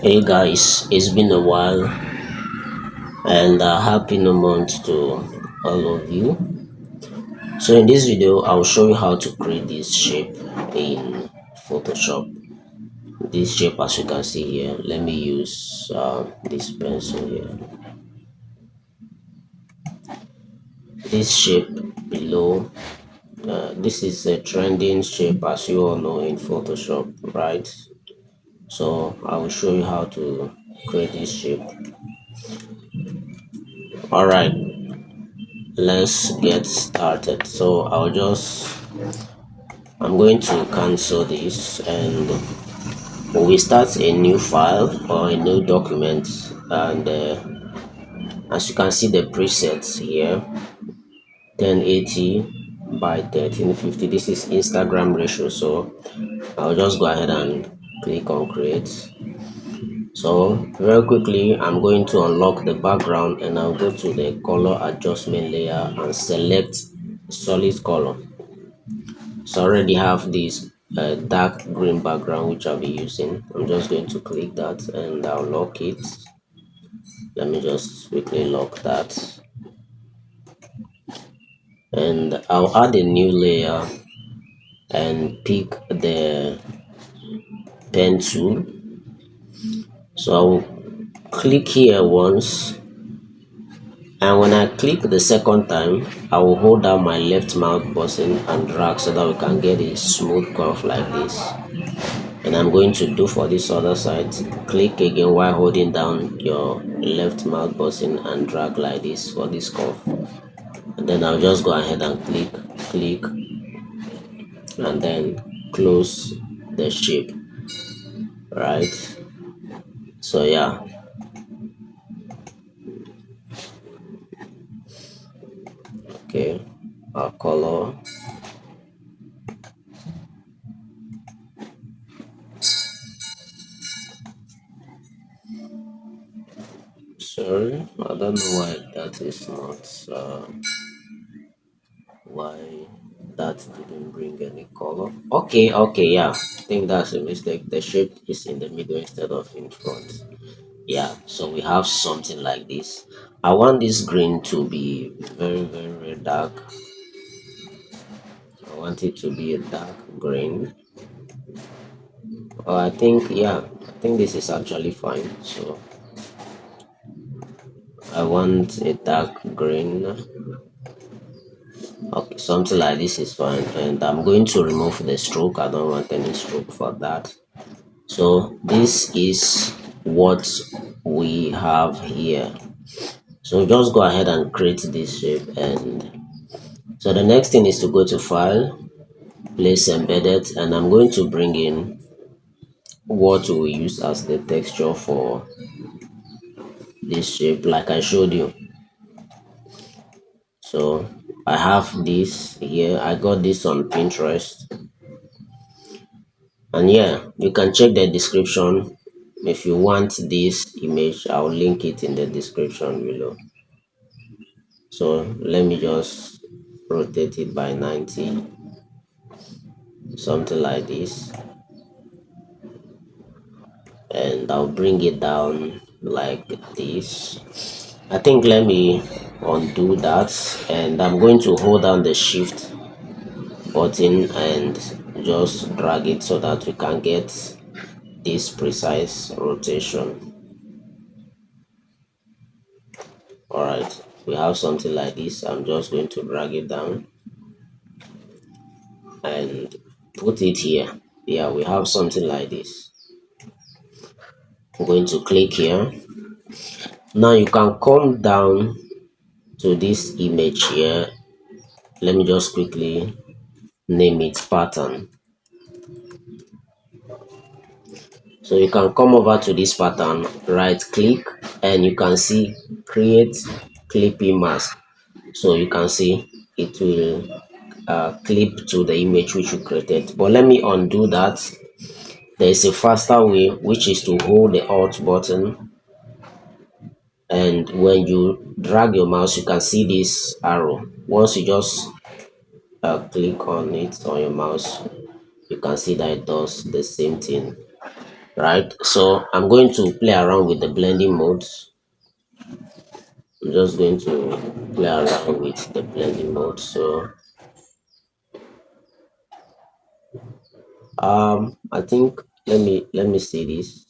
Hey guys, it's been a while and happy new month to all of you. So in this video, I'll show you how to create this shape in Photoshop. This shape as you can see here, let me use this pencil here. This shape below, this is a trending shape as you all know in Photoshop, right? So I will show you how to create this shape. Alright, let's get started. So I'm going to cancel this and we start a new file or a new document, and as you can see the presets here, 1080 by 1350. This is Instagram ratio, so I'll just go ahead and click on create. So very quickly I'm going to unlock the background and I'll go to the color adjustment layer and select solid color. So I already have this dark green background which I'll be using. I'm just going to click that and I'll lock it. Let me just quickly lock that, and I'll add a new layer and pick the pen tool. So I'll click here once, and when I click the second time I will hold down my left mouse button and drag so that we can get a smooth curve like this. And I'm going to do for this other side, click again while holding down your left mouse button and drag like this for this curve, and then I'll just go ahead and click and then close the shape, right? So yeah, okay, our color, sorry, I don't know why that is not why that didn't bring any color. Okay, yeah, I think that's a mistake. The shape is in the middle instead of in front. Yeah, so we have something like this. I want this green to be very dark. I want it to be a dark green. I think, yeah, I think this is actually fine. So I want a dark green. Okay, something like this is fine, and I'm going to remove the stroke. I don't want any stroke for that. So this is what we have here. So just go ahead and create this shape, and so the next thing is to go to file, place embedded, and I'm going to bring in what we use as the texture for this shape like I showed you. So I have this here, I got this on Pinterest, and yeah, you can check the description if you want this image. I'll link it in the description below. So let me just rotate it by 90, something like this, and I'll bring it down like this. I think let me undo that, and I'm going to hold down the shift button and just drag it so that we can get this precise rotation. All right, we have something like this. I'm just going to drag it down and put it here. Yeah, we have something like this. I'm going to click here. Now you can come down to this image here. Let me just quickly name it pattern. So you can come over to this pattern, right click, and you can see create clipping mask. So you can see it will clip to the image which you created. But let me undo that. There is a faster way, which is to hold the alt button, and when you drag your mouse you can see this arrow. Once you just click on it on your mouse, you can see that it does the same thing, right? So I'm going to play around with the blending modes. I'm just going to play around with the blending mode. So I think let me see this.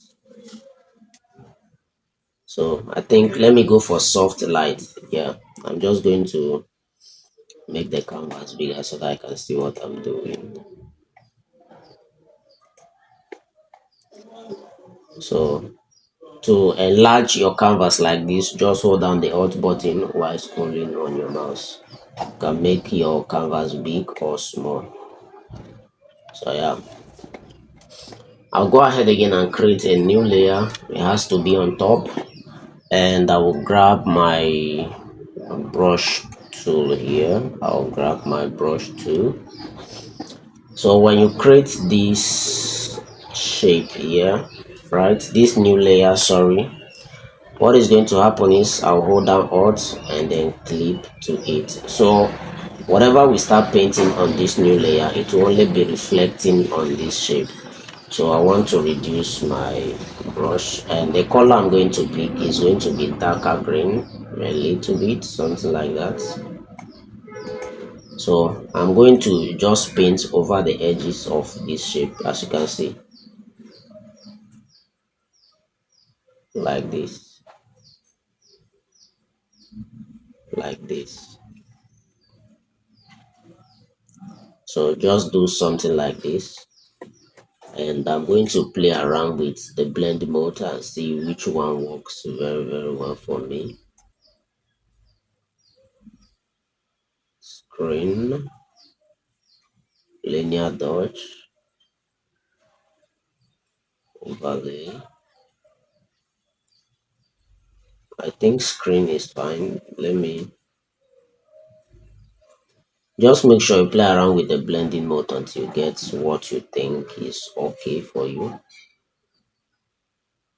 So I think let me go for soft light. Yeah, I'm just going to make the canvas bigger so that I can see what I'm doing. So to enlarge your canvas like this, just hold down the alt button while scrolling on your mouse. You can make your canvas big or small. So yeah, I'll go ahead again and create a new layer. It has to be on top, and I will grab my brush tool here. I'll grab my brush tool. So when you create this shape here, right, this new layer, sorry, what is going to happen is I'll hold down alt and then clip to it. So whatever we start painting on this new layer, it will only be reflecting on this shape. So I want to reduce my brush, and the color I'm going to pick is going to be darker green, a little bit, something like that. So I'm going to just paint over the edges of this shape, as you can see, like this, like this. So just do something like this, and I'm going to play around with the blend mode and see which one works very well for me. Screen, linear dodge, overlay. I think screen is fine. Let me just make sure you play around with the blending mode until you get what you think is okay for you.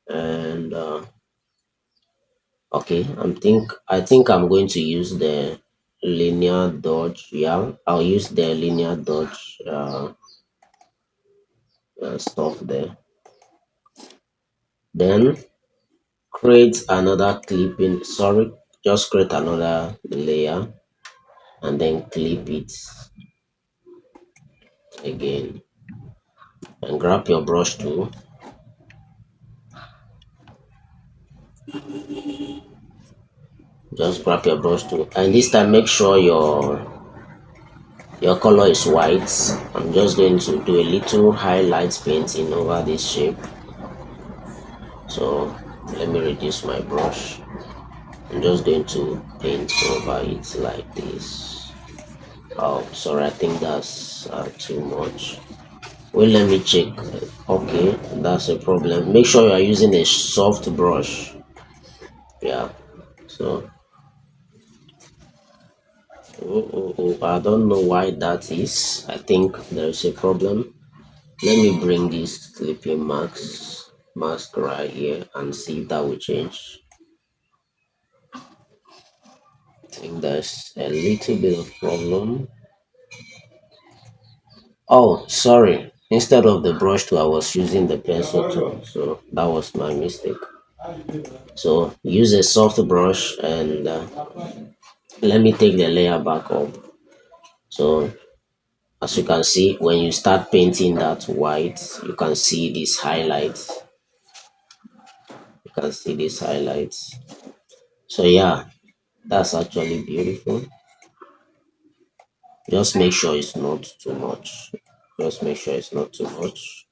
And okay, I think I'm going to use the linear dodge. Yeah, I'll use the linear dodge stuff there. Then create another clipping. Sorry, just create another layer and then clip it again. And grab your brush tool. Just grab your brush tool, and this time make sure your color is white. I'm just going to do a little highlight painting over this shape. So let me reduce my brush. I'm just going to paint over it like this. Oh, sorry, I think that's too much. Well, let me check. Okay, that's a problem. Make sure you are using a soft brush. Yeah. So, I don't know why that is. I think there is a problem. Let me bring this clipping mask right here and see if that will change. I think there's a little bit of problem. Oh, sorry. Instead of the brush tool, I was using the pencil tool. So that was my mistake. So use a soft brush, and let me take the layer back up. So as you can see, when you start painting that white, you can see these highlights. You can see these highlights. So yeah, that's actually beautiful. Just make sure it's not too much. Just make sure it's not too much.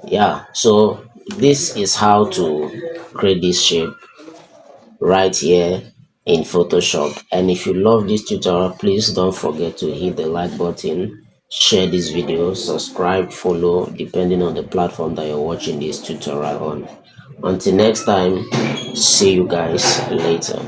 Yeah, so this is how to create this shape right here in Photoshop. And if you love this tutorial, please don't forget to hit the like button, share this video, subscribe, follow, depending on the platform that you're watching this tutorial on. Until next time, see you guys later.